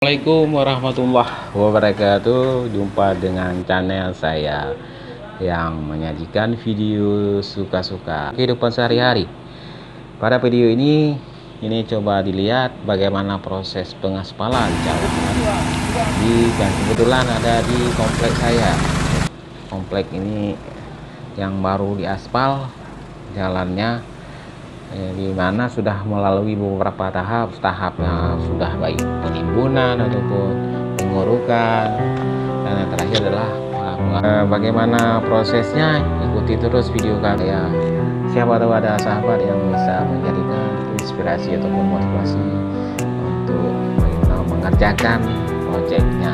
Assalamualaikum warahmatullahi wabarakatuh. Jumpa dengan channel saya yang menyajikan video suka-suka kehidupan sehari-hari. Pada video ini coba dilihat bagaimana proses pengaspalan jalan dan kebetulan ada di komplek saya. Komplek ini yang baru diaspal jalannya, di mana sudah melalui beberapa tahapnya, sudah baik penimbunan ataupun pengurukan, dan yang terakhir adalah bagaimana prosesnya. Ikuti terus video kami ya, siapa tahu ada sahabat yang bisa menjadikan inspirasi ataupun motivasi untuk bagaimana mengerjakan proyeknya.